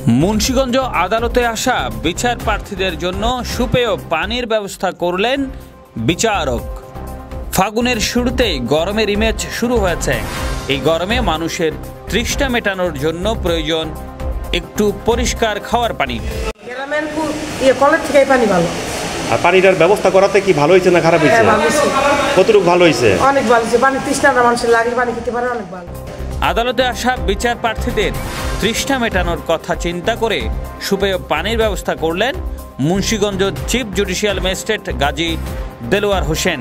মুন্সিগঞ্জ আদালতে আসা বিচার প্রার্থীদের জন্য সুপেয় পানির ব্যবস্থা করলেন বিচারক। ফাগুনের শুরুতেই গরমের ইমেজ শুরু হয়েছে। এই গরমে মানুষের তৃষ্ণা মেটানোর জন্য প্রয়োজন একটু পরিষ্কার খাওয়ার পানি। আর পানিটার ব্যবস্থা করাতে কি ভালো হয়েছে না খারাপ হয়েছে? কতটুকু ভালো হয়েছে? অনেক ভালো হয়েছে। পানি তৃষ্ণা মানুষের লাগে, পানি খেতে পারে, অনেক ভালো। আদালতে আসা বিচার প্রার্থীদের তৃষ্ণা মেটানোর কথা চিন্তা করে সুপেয় পানির ব্যবস্থা করলেন Munshiganj chief judicial magistrate Gazi Delwar Hossain.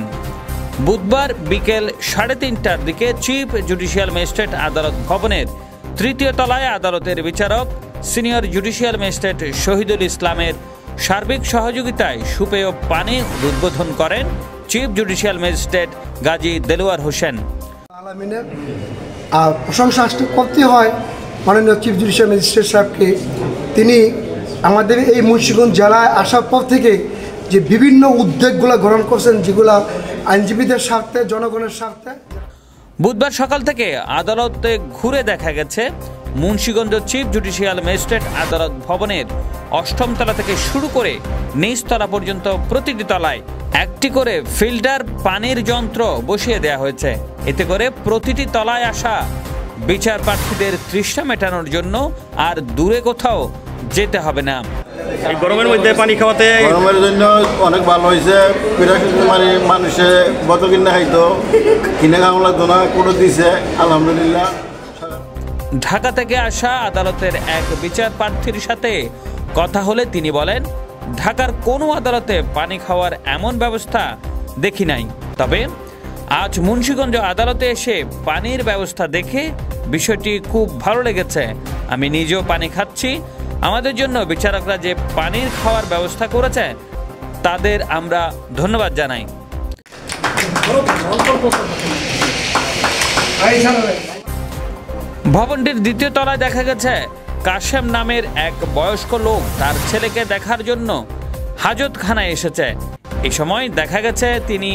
বুধবার বিকেল 3:30টার দিকে চিফ জুডিশিয়াল ম্যাজিস্ট্রেট আদালত ভবনের 3য় তলায় আদালতের বিচারক সিনিয়র জুডিশিয়াল ম্যাজিস্ট্রেট শহীদুল ইসলামের সার্বিক সহযোগিতায় সুপেয় পানি উদ্বোধন করেন chief judicial magistrate Gazi Delwar Hossain. আর প্রশংসা করতে হয় মাননীয় চিফ জুডিশিয়াল ম্যাজিস্ট্রেট সাহেবকে। তিনি আমাদের এই মুন্সিগঞ্জ জেলায় আসার পর থেকে যে বিভিন্ন উদ্যোগগুলো গ্রহণ করছেন, যেগুলো আইনজীবীদের স্বার্থে, জনগণের স্বার্থে। বুধবার সকাল থেকে আদালতে ঘুরে দেখা গেছে মুন্সিগঞ্জ চিফ জুডিশিয়াল ম্যাজিস্ট্রেট আদালত ভবনের 8ম তলা থেকে শুরু করে নিচতলা পর্যন্ত প্রতিটি তলায় একটি করে ফিল্টার পানির যন্ত্র বসিয়ে দেওয়া হয়েছে। এতে করে প্রতিটি তলায় আসা বিচার প্রার্থীদের তৃষ্ণা মেটানোর জন্য আর দূরে কোথাও যেতে হবে না। এই গরমের মধ্যে পানি খাওয়াতে গরমের জন্য অনেক ভালো হয়েছে। মানে মানুষে বোতল কিনে খাইতো, কিনে খাওয়া লাগতো না, কোনো দিছে, আলহামদুলিল্লাহ। ঢাকা থেকে আসা আদালতের এক বিচার প্রার্থীর সাথে কথা হলে তিনি বলেন, ঢাকার কোনো আদালতে পানি খাওয়ার এমন ব্যবস্থা দেখি নাই। তবে আজ মুন্সিগঞ্জ আদালতে এসে পানির ব্যবস্থা দেখে বিষয়টি খুব ভালো লেগেছে। আমি নিজেও পানি খাচ্ছি। আমাদের জন্য বিচারকরা যে পানির খাওয়ার ব্যবস্থা করেছে তাদের আমরা ধন্যবাদ জানাই। ভবনটির 2য় তলায় দেখা গেছে কাশেম নামের এক বয়স্ক লোক তার ছেলেকে দেখার জন্য হাজতখানায় এসেছে। এই সময় দেখা গেছে তিনি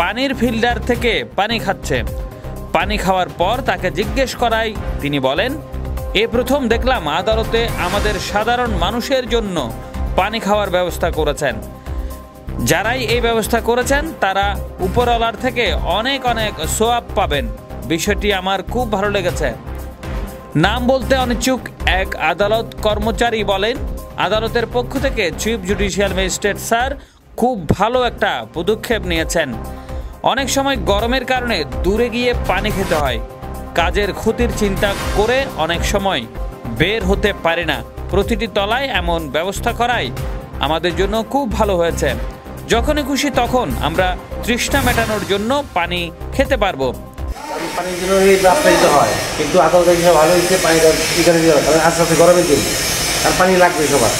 পানির ফিল্টার থেকে পানি খাচ্ছে। পানি খাওয়ার পর তাকে জিজ্ঞেস করায় তিনি বলেন, এ প্রথম দেখলাম আদালতে আমাদের সাধারণ মানুষের জন্য পানি খাওয়ার ব্যবস্থা করেছেন। যারাই এই ব্যবস্থা করেছেন তারা উপরওয়ালার থেকে অনেক অনেক সোয়াব পাবেন। বিষয়টি আমার খুব ভালো লেগেছে। নাম বলতে অনিচ্ছুক এক আদালত কর্মচারী বলেন, আদালতের পক্ষ থেকে চিফ জুডিশিয়াল ম্যাজিস্ট্রেট স্যার খুব ভালো একটা পদক্ষেপ নিয়েছেন। অনেক সময় গরমের কারণে দূরে গিয়ে পানি খেতে হয়। কাজের ক্ষতির চিন্তা করে অনেক সময় বের হতে পারে না। প্রতিটি তলায় এমন ব্যবস্থা করায় আমাদের জন্য খুব ভালো হয়েছে। যখনই খুশি তখন আমরা তৃষ্ণা মেটানোর জন্য পানি খেতে পারবো। পানির জন্য এই ব্যবস্থা দিতে হয়, কিন্তু আদালতের হিসাবে ভালো হয়েছে। পানিটা এখানে দিতে হবে, কারণ আস্তে আস্তে গরমের দিন আর পানি লাগবে সবার।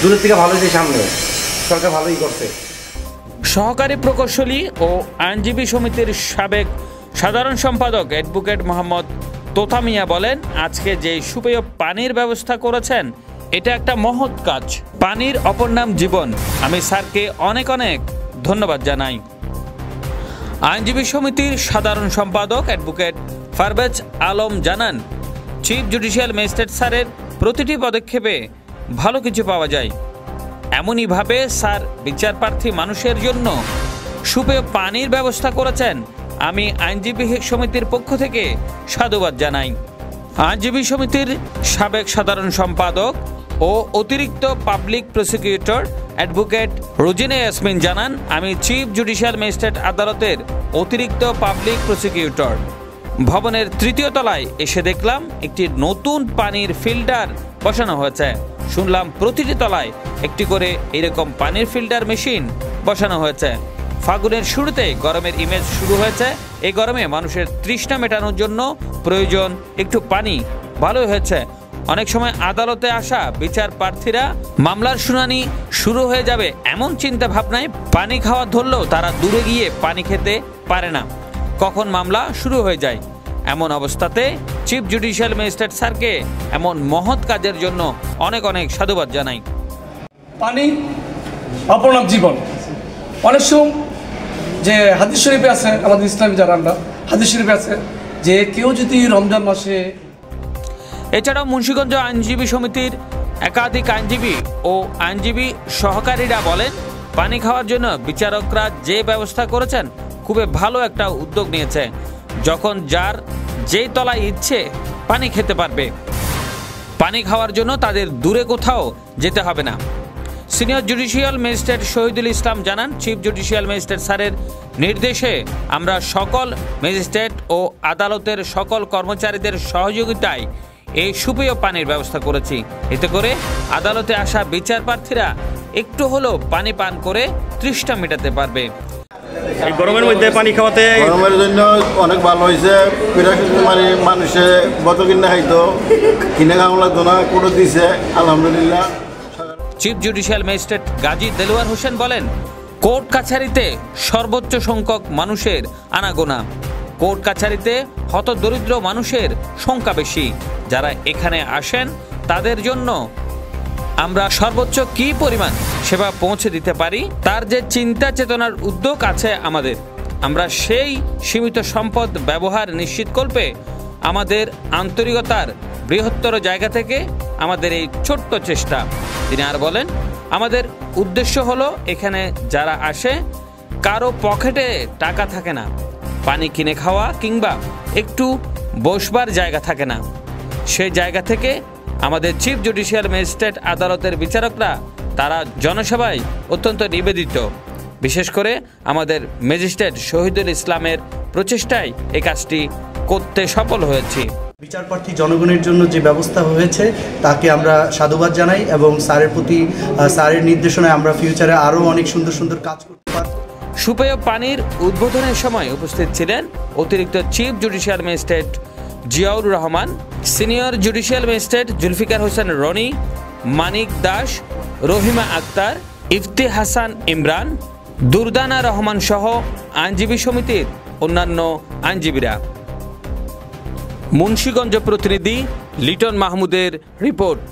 দূরের থেকে ভালো হয়েছে, সামনে সরকার ভালোই করছে। সহকারী প্রকৌশলী ও আইনজীবী সমিতির সাবেক সাধারণ সম্পাদক অ্যাডভোকেট মোহাম্মদ তোতা মিয়া বলেন, আজকে যে সুপেয় পানির ব্যবস্থা করেছেন এটা একটা মহৎ কাজ। পানির অপর নাম জীবন। আমি স্যারকে অনেক অনেক ধন্যবাদ জানাই। আইনজীবী সমিতির সাধারণ সম্পাদক অ্যাডভোকেট পারভেজ আলম জানান, চিফ জুডিশিয়াল ম্যাজিস্ট্রেট স্যারের প্রতিটি পদক্ষেপে ভালো কিছু পাওয়া যায়। এমনইভাবে স্যার বিচার প্রার্থী মানুষের জন্য সুপেয় পানির ব্যবস্থা করেছেন। আমি আইনজীবী সমিতির পক্ষ থেকে সাধুবাদ জানাই। আইনজীবী সমিতির সাবেক সাধারণ সম্পাদক ও অতিরিক্ত public prosecutor advocate Rozina Yasmin জানান, আমি চিফ জুডিশিয়াল ম্যাজিস্ট্রেট আদালতের অতিরিক্ত পাবলিক প্রসিকিউটর। ভবনের 3য় তলায় এসে দেখলাম একটি নতুন পানির ফিল্টার বসানো হয়েছে। শুনলাম প্রতিটি তলায় একটি করে এরকম পানির ফিল্টার মেশিন বসানো হয়েছে। ফাগুনের শুরুতে গরমের ইমেজ শুরু হয়েছে। এই গরমে মানুষের তৃষ্ণা মেটানোর জন্য প্রয়োজন একটু পানি। ভালো হয়েছে। অনেক সময় আদালতে আসা বিচার প্রার্থীরা মামলার শুনানি শুরু হয়ে যাবে এমন চিন্তা ভাবনায় পানি খাওয়া ধরলেও তারা দূরে গিয়ে পানি খেতে পারে না, কখন মামলা শুরু হয়ে যায়। এমন অবস্থাতে চিফ জুডিশিয়াল ম্যাজিস্ট্রেট স্যারকে এমন মহৎ কাজের জন্য অনেক অনেক সাধুবাদ জানাই। পানি অপর নাম জীবন। অনেক সময় যে হাদিস শরীফে আছে, আমাদের ইসলামী যারা আমরা হাদিস শরীফে আছে যে কেউ যদি রমজান মাসে এছাড়াও মুন্সিগঞ্জ আইনজীবী সমিতির একাধিক আইনজীবী ও আইনজীবী সহকারীরা বলেন, পানি খাওয়ার জন্য বিচারকরা যে ব্যবস্থা করেছেন খুবই ভালো একটা উদ্যোগ নিয়েছে। যখন যার যেই তলায় ইচ্ছে পানি খেতে পারবে। পানি খাওয়ার জন্য তাদের দূরে কোথাও যেতে হবে না। Senior judicial magistrate Shahidul Islam জানান, চিফ জুডিশিয়াল ম্যাজিস্ট্রেট স্যারের নির্দেশে আমরা সকল ম্যাজিস্ট্রেট ও আদালতের সকল কর্মচারীদের সহযোগিতায় এই সুপেয় পানির ব্যবস্থা করেছি। এতে করে আদালতে আসা বিচার প্রার্থীরা একটু হলেও পানি পান করে তৃষ্ণা মেটাতে পারবে। এই গরমের মধ্যে পানি খাওয়াতে গরমের জন্য অনেক ভালো হয়েছে। মানে মানুষে বোতল কিনে খাইতো, কিনে খাওয়া লাগতো না, করে দিছে আলহামদুলিল্লাহ। Chief judicial magistrate Gazi Delwar Hossain বলেন, কোর্ট কাছারিতে সর্বোচ্চ সংখ্যক মানুষের আনাগোনা। কোর্ট কাছারিতে হতদরিদ্র মানুষের সংখ্যা বেশি। যারা এখানে আসেন তাদের জন্য আমরা সর্বোচ্চ কি পরিমাণ সেবা পৌঁছে দিতে পারি তার যে চিন্তা চেতনার উদ্যোগ আছে আমাদের, আমরা সেই সীমিত সম্পদ ব্যবহার নিশ্চিতকল্পে আমাদের আন্তরিকতার বৃহত্তর জায়গা থেকে আমাদের এই ছোট্ট চেষ্টা। তিনি আর বলেন, আমাদের উদ্দেশ্য হলো এখানে যারা আসে কারো পকেটে টাকা থাকে না, পানি কিনে খাওয়া কিংবা একটু বসবার জায়গা থাকে না। সেই জায়গা থেকে আমাদের চিফ জুডিশিয়াল ম্যাজিস্ট্রেট আদালতের বিচারকরা তারা জনসেবায় অত্যন্ত নিবেদিত। বিশেষ করে আমাদের ম্যাজিস্ট্রেট শহীদুল ইসলামের প্রচেষ্টায় এই কাজটি করতে সফল হয়েছি। বিচারপ্রার্থী জনগণের জন্য যে ব্যবস্থা হয়েছে তাকে আমরা সাধুবাদ জানাই এবং স্যারের প্রতি স্যারের নির্দেশনায় আমরা ফিউচারে আরও অনেক সুন্দর সুন্দর কাজ করতে পারব। সুপেয় পানির উদ্বোধনের সময় উপস্থিত ছিলেন অতিরিক্ত chief judicial magistrate Ziaur Rahman, senior judicial magistrate Zulfiqar Hossain Roni, Manik Das, Rahima Akter, Ifti Hasan Imran, Durdana Rahman সহ আইনজীবী সমিতির অন্যান্য আইনজীবীরা। মুন্সিগঞ্জ প্রতিনিধি লিটন মাহমুদের রিপোর্ট।